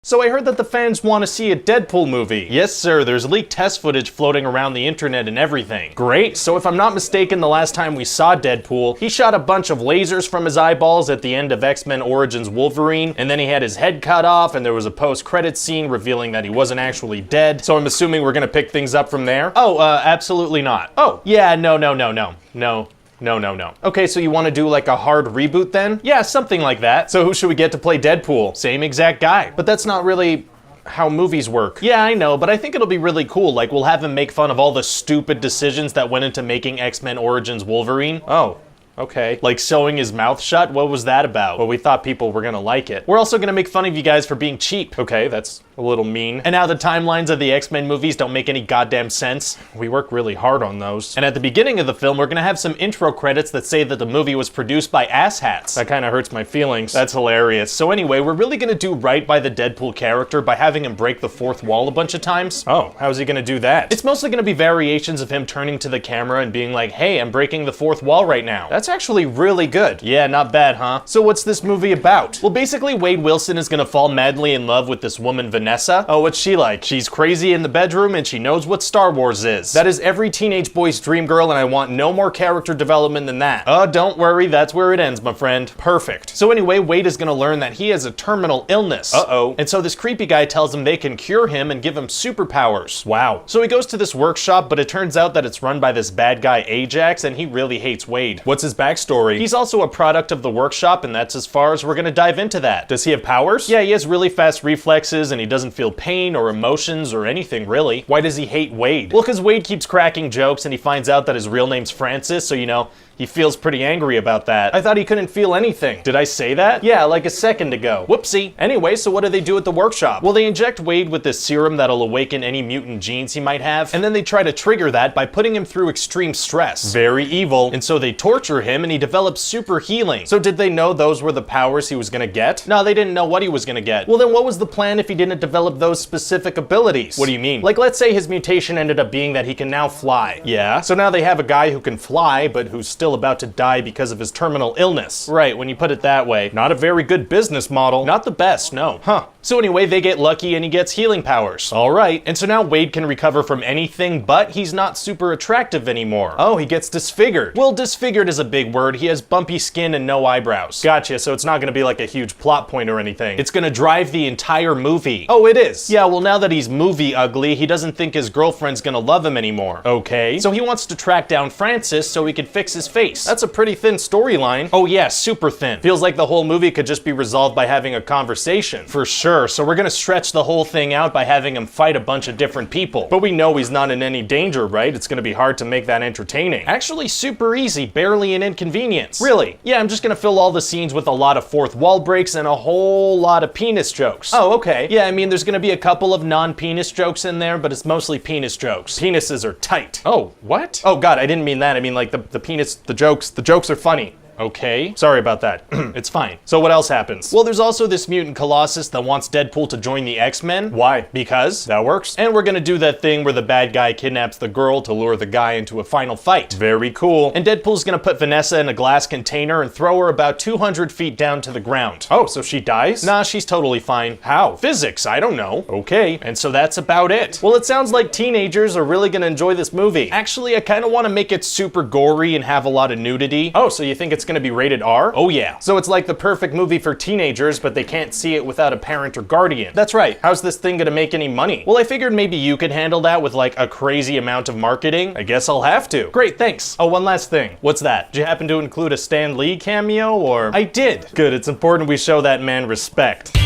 So I heard that the fans want to see a Deadpool movie. Yes sir, there's leaked test footage floating around the internet and everything. Great, so if I'm not mistaken, the last time we saw Deadpool, he shot a bunch of lasers from his eyeballs at the end of X-Men Origins Wolverine, and then he had his head cut off, and there was a post-credits scene revealing that he wasn't actually dead. So I'm assuming we're gonna pick things up from there? Oh, absolutely not. Oh, yeah, no. No. Okay, so you want to do like a hard reboot then? Yeah, something like that. So who should we get to play Deadpool? Same exact guy. But that's not really how movies work. Yeah, I know, but I think it'll be really cool. Like, we'll have him make fun of all the stupid decisions that went into making X-Men Origins Wolverine. Oh. Okay. Like sewing his mouth shut? What was that about? Well, we thought people were gonna like it. We're also gonna make fun of you guys for being cheap. Okay, that's a little mean. And now the timelines of the X-Men movies don't make any goddamn sense. We work really hard on those. And at the beginning of the film, we're gonna have some intro credits that say that the movie was produced by asshats. That kinda hurts my feelings. That's hilarious. So anyway, we're really gonna do right by the Deadpool character by having him break the fourth wall a bunch of times. Oh, how's he gonna do that? It's mostly gonna be variations of him turning to the camera and being like, hey, I'm breaking the fourth wall right now. That's actually really good. Yeah, not bad, huh? So what's this movie about? Well, basically Wade Wilson is gonna fall madly in love with this woman, Vanessa. Oh, what's she like? She's crazy in the bedroom and she knows what Star Wars is. That is every teenage boy's dream girl, and I want no more character development than that. Don't worry, that's where it ends, my friend. Perfect. So anyway, Wade is gonna learn that he has a terminal illness. Uh-oh. And so this creepy guy tells him they can cure him and give him superpowers. Wow. So he goes to this workshop, but it turns out that it's run by this bad guy, Ajax, and he really hates Wade. What's his backstory? He's also a product of the workshop, and that's as far as we're gonna dive into that. Does he have powers? Yeah, he has really fast reflexes, and he doesn't feel pain or emotions or anything really. Why does he hate Wade? Well, because Wade keeps cracking jokes and he finds out that his real name's Francis, so you know, he feels pretty angry about that. I thought he couldn't feel anything. Did I say that? Yeah, like a second ago. Whoopsie. Anyway, so what do they do at the workshop? Well, they inject Wade with this serum that'll awaken any mutant genes he might have, and then they try to trigger that by putting him through extreme stress. Very evil. And so they torture him and he develops super healing. So did they know those were the powers he was gonna get? No, they didn't know what he was gonna get. Well, then what was the plan if he didn't develop those specific abilities? What do you mean? Like, let's say his mutation ended up being that he can now fly. Yeah? So now they have a guy who can fly, but who's still about to die because of his terminal illness. Right, when you put it that way. Not a very good business model. Not the best, no. Huh. So anyway, they get lucky and he gets healing powers. All right, and so now Wade can recover from anything, but he's not super attractive anymore. Oh, he gets disfigured. Well, disfigured is a big word. He has bumpy skin and no eyebrows. Gotcha, so it's not gonna be like a huge plot point or anything. It's gonna drive the entire movie. Oh, it is? Yeah, well now that he's movie ugly, he doesn't think his girlfriend's gonna love him anymore. Okay. So he wants to track down Francis so he can fix his face. That's a pretty thin storyline. Oh yeah, super thin. Feels like the whole movie could just be resolved by having a conversation. For sure. So we're gonna stretch the whole thing out by having him fight a bunch of different people. But we know he's not in any danger, right? It's gonna be hard to make that entertaining. Actually super easy, barely an inconvenience. Really? Yeah, I'm just gonna fill all the scenes with a lot of fourth wall breaks and a whole lot of penis jokes. Oh, okay. Yeah, I mean, there's gonna be a couple of non-penis jokes in there, but it's mostly penis jokes. Penises are tight. Oh, what? Oh god, I didn't mean that. I mean like the penis, the jokes are funny. Okay. Sorry about that. It's fine. So what else happens? Well, there's also this mutant Colossus that wants Deadpool to join the X-Men. Why? Because that works. And we're gonna do that thing where the bad guy kidnaps the girl to lure the guy into a final fight. Very cool. And Deadpool's gonna put Vanessa in a glass container and throw her about 200 feet down to the ground. Oh, so she dies? Nah, she's totally fine. How? Physics, I don't know. Okay. And so that's about it. Well, it sounds like teenagers are really gonna enjoy this movie. Actually, I kinda wanna make it super gory and have a lot of nudity. Oh, so you think it's gonna be rated R? Oh yeah. So it's like the perfect movie for teenagers, but they can't see it without a parent or guardian. That's right. How's this thing gonna make any money? Well, I figured maybe you could handle that with like a crazy amount of marketing. I guess I'll have to. Great, thanks. Oh, one last thing. What's that? Did you happen to include a Stan Lee cameo or? I did. Good, it's important we show that man respect.